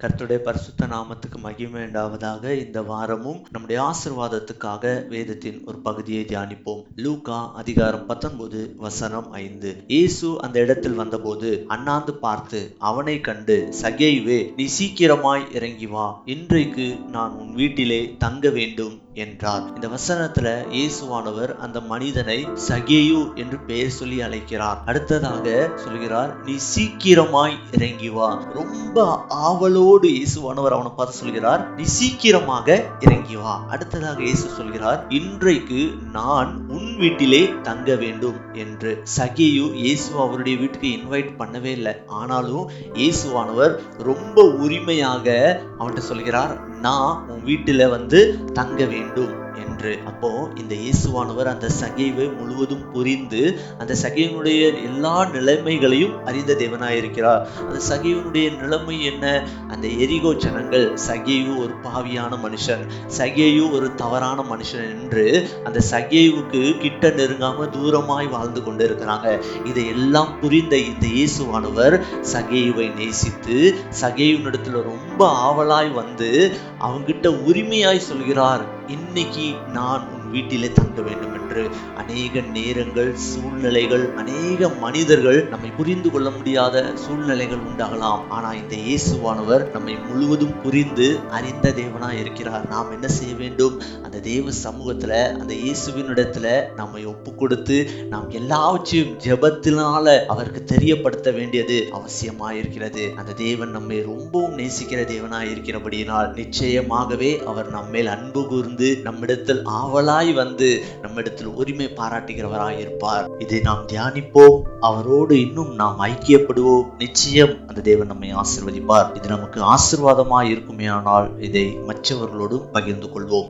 கர்த்தருடைய பரிசுத்த நாமத்துக்கு மகிமை உண்டாவதாக. இந்த வாரமும் நம்முடைய ஆசீர்வாதத்துக்காக வேதத்தின் ஒரு பகுதியை தியானிப்போம். லூக்கா அதிகாரம் 19 வசனம் 5. இயேசு அந்த இடத்தில் வந்தபோது அண்ணாந்து பார்த்து அவனை கண்டு, சகேயுவே, நீ சீக்கிரமாய் இறங்கி வா, இன்றைக்கு நான் உன் வீட்டிலே தங்க வேண்டும் என்றார். இந்த வசனத்துல இயேசுவானவர் அந்த மனிதனை சகேயு என்று பெயர் சொல்லி அழைக்கிறார். அடுத்ததாக சொல்கிறார், நீ சீக்கிரமாய் இறங்கி வா. ரொம்ப ஆவலோடு இயேசுவானவர் அவனை பார்த்து சொல்கிறார், நீ சீக்கிரமாக இறங்கி வா. அடுத்ததாக இயேசு சொல்கிறார், இன்றைக்கு நான் உன் வீட்டிலே தங்க வேண்டும் என்று. சகேயு இயேசு அவருடைய வீட்டுக்கு இன்வைட் பண்ணவே இல்லை. ஆனாலும் இயேசுவானவர் ரொம்ப உரிமையாக அவன்கிட்ட சொல்கிறார், நான் உன் வீட்டில தங்க வேண்டும் என்று. அப்போ இந்த இயேசுவானவர் அந்த சகேயுவை முழுவதும் புரிந்து அந்த சகேயுனுடைய எல்லா நிலைமைகளையும் அறிந்த தேவனாயிருக்கிறார். அந்த சகேயுனுடைய நிலைமை என்ன? அந்த எரிகோ ஜனங்கள் சகேயு ஒரு பாவியான மனுஷன், சகேயு ஒரு தவறான மனுஷன் என்று அந்த சகேயுவுக்கு கிட்ட நெருங்காம தூரமாய் வாழ்ந்து கொண்டு இருக்கிறாங்க. இதையெல்லாம் புரிந்த இந்த இயேசுவானவர் சகேயுவை நேசித்து சகேயுனிடத்துல ரொம்ப ஆவலாய் அவங்கிட்ட உரிமையாய் சொல்கிறார், இன்னைக்கு நான் உன் வீட்டிலே தங்க வேண்டும் என்று. அநேக நேரங்கள், சூழ்நிலைகள், அநேக மனிதர்கள் நம்மை புரிந்து கொள்ள முடியாத சூழ்நிலைகள் உண்டாகலாம். ஆனா இந்த இயேசுவானவர் நம்மை முழுவதும் புரிந்து அறிந்த தேவனா இருக்கிறார். நாம் என்ன செய்ய வேண்டும்? அந்த தேவ சமூகத்துல, அந்த இயேசுவினிடத்துல நம்மை ஒப்பு கொடுத்து நாம் எல்லாவற்றையும் ஜெபத்தினால அவருக்கு தெரியப்படுத்த வேண்டியது அவசியமாயிருக்கிறது. அந்த தேவன் நம்மை ரொம்பவும் நேசிக்கிற தேவனாய் இருக்கிறபடியினால் நிச்சயமாகவே அவர் நம்மேல் அன்பு கூர்ந்து நம்மிடத்தில் ஆவலாய் நம்மிடத்தில் உரிமை பாராட்டுகிறவராய் இருப்பார். இதை நாம் தியானிப்போம், அவரோடு இன்னும் நாம் ஐக்கியப்படுவோம். நிச்சயம் அந்த தேவன் நம்மை ஆசீர்வதிப்பார். இது நமக்கு ஆசீர்வாதமாய் இருக்குமே, ஆனால் இதை மற்றவர்களோடும் பகிர்ந்து கொள்வோம்.